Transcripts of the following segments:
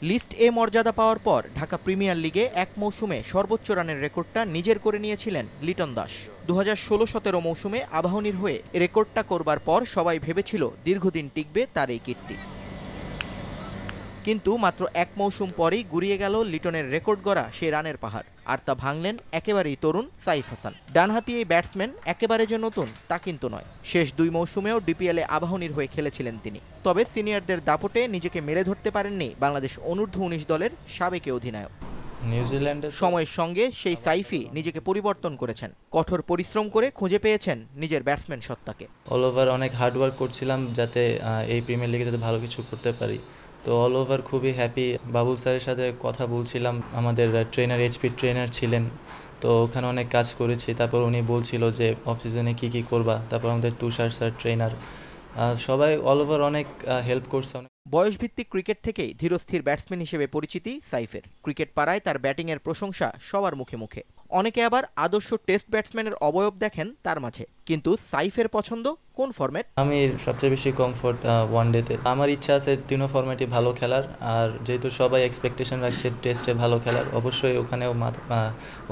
List এ মর্যাদা পাওয়ার পর Dhaka premier লিগে এক মৌসুমে সর্বোচ্চ রানের রেকর্ডটা নিজের করে নিয়েছিলেন লিটন দাস। 2016-17 মৌসুমে আবাহনীর হয়ে রেকর্ডটা করবার পর সবাই ভেবেছিল দীর্ঘদিন টিকবে তার এই কীর্তি। কিন্তু মাত্র এক মৌসুম পরেই গুড়িয়ে গেল লিটনের রেকর্ড গড়া সে রানের পাহাড়। আর তা ভাঙলেন একেবারেই তরুণ সাইফ হাসান। ডানহাতি এই ব্যাটসম্যান একেবারে যে নতুন তা কিন্তু নয়। শেষ 2 মৌসুমেও ডিপিএলে আবাহনীর হয়ে খেলেছিলেন তিনি। তবে সিনিয়রদের দাপটে নিজেকে মেলে ধরতে পারেননি বাংলাদেশ অনূর্ধ্ব-19 দলের সাবেক অধিনায়ক। নিউজিল্যান্ডের সময়ের সঙ্গে সেই সাইফই নিজেকে পরিবর্তন করেছেন। কঠোর পরিশ্রম করে খুঁজে পেয়েছেন নিজের ব্যাটসম্যান সত্তাকে। অল ওভার অনেক হার্ডওয়ার্ক করছিলাম যাতে এই প্রিমিয়ার লিগে যাতে ভালো কিছু করতে পারি। তো অল ওভার খুবই হ্যাপি। বাবুল স্যারের সাথে কথা বলছিলাম, আমাদের ট্রেনার এইচপি ট্রেনার ছিলেন, তো ওখানে অনেক কাজ করেছি। তারপর উনি বলছিল যে অফ সিজনে কী কী করবা। তারপর আমাদের তুষার স্যার ট্রেনার, সবাই অল ওভার অনেক হেল্প করছে। বয়সভিত্তিক ক্রিকেট থেকেই ধীরস্থির ব্যাটসম্যান হিসেবে পরিচিতি সাইফের। ক্রিকেট পাড়ায় তার ব্যাটিংয়ের প্রশংসা সবার মুখে মুখে। অনেকে আবার আদর্শ টেস্ট ব্যাটসম্যানের অবয়ব দেখেন তার মাঝে। কিন্তু সাইফের পছন্দ কোন ফরম্যাট? আমি সবচেয়ে বেশি কমফোর্ট ওয়ানডেতে। আমার ইচ্ছা আছে তিনও ফরম্যাটই ভালো খেলার। আর যেহেতু সবাই এক্সপেকটেশন রাখছে টেস্টে ভালো খেলার, অবশ্যই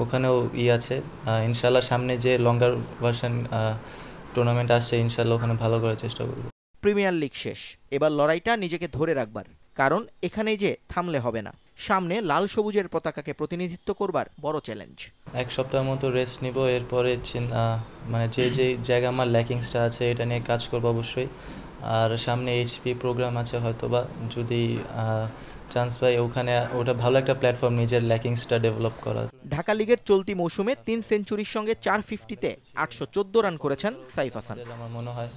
ওখানেও আছে। ইনশাল্লাহ সামনে যে লঙ্গার ভার্সন টুর্নামেন্ট আসছে, ইনশাল্লাহ ওখানে ভালো করার চেষ্টা করব। প্রিমিয়ার লিগ শেষ, এবার লড়াইটা নিজেকে ধরে রাখবার। কারণ এখানেই যে থামলে হবে না, সামনে লাল সবুজের পতাকাকে প্রতিনিধিত্ব করবার বড় চ্যালেঞ্জ। এক সপ্তাহের মতো রেস্ট নিব, এরপরে মানে যে জায়গা আমার ল্যাকিংসটা আছে এটা নিয়ে কাজ করব অবশ্যই। আর সামনে এইচপি প্রোগ্রাম আছে, হয়তোবা যদি চান্স পাই ওখানে, ওটা ভালো একটা প্ল্যাটফর্ম নিজের ল্যাকিংসটা ডেভেলপ করার। ঢাকা লিগের চলতি মৌসুমে 3 সেঞ্চুরির সঙ্গে 450-তে 814 রান করেছেন সাইফ হাসান। আমার মনে হয়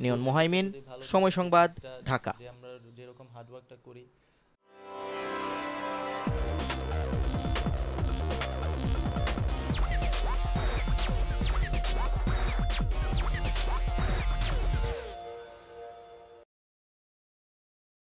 নিয়ন মোহাইমিন, সময় সংবাদ, ঢাকা। আমরা যেরকম হার্ডওয়ার্কটা করি।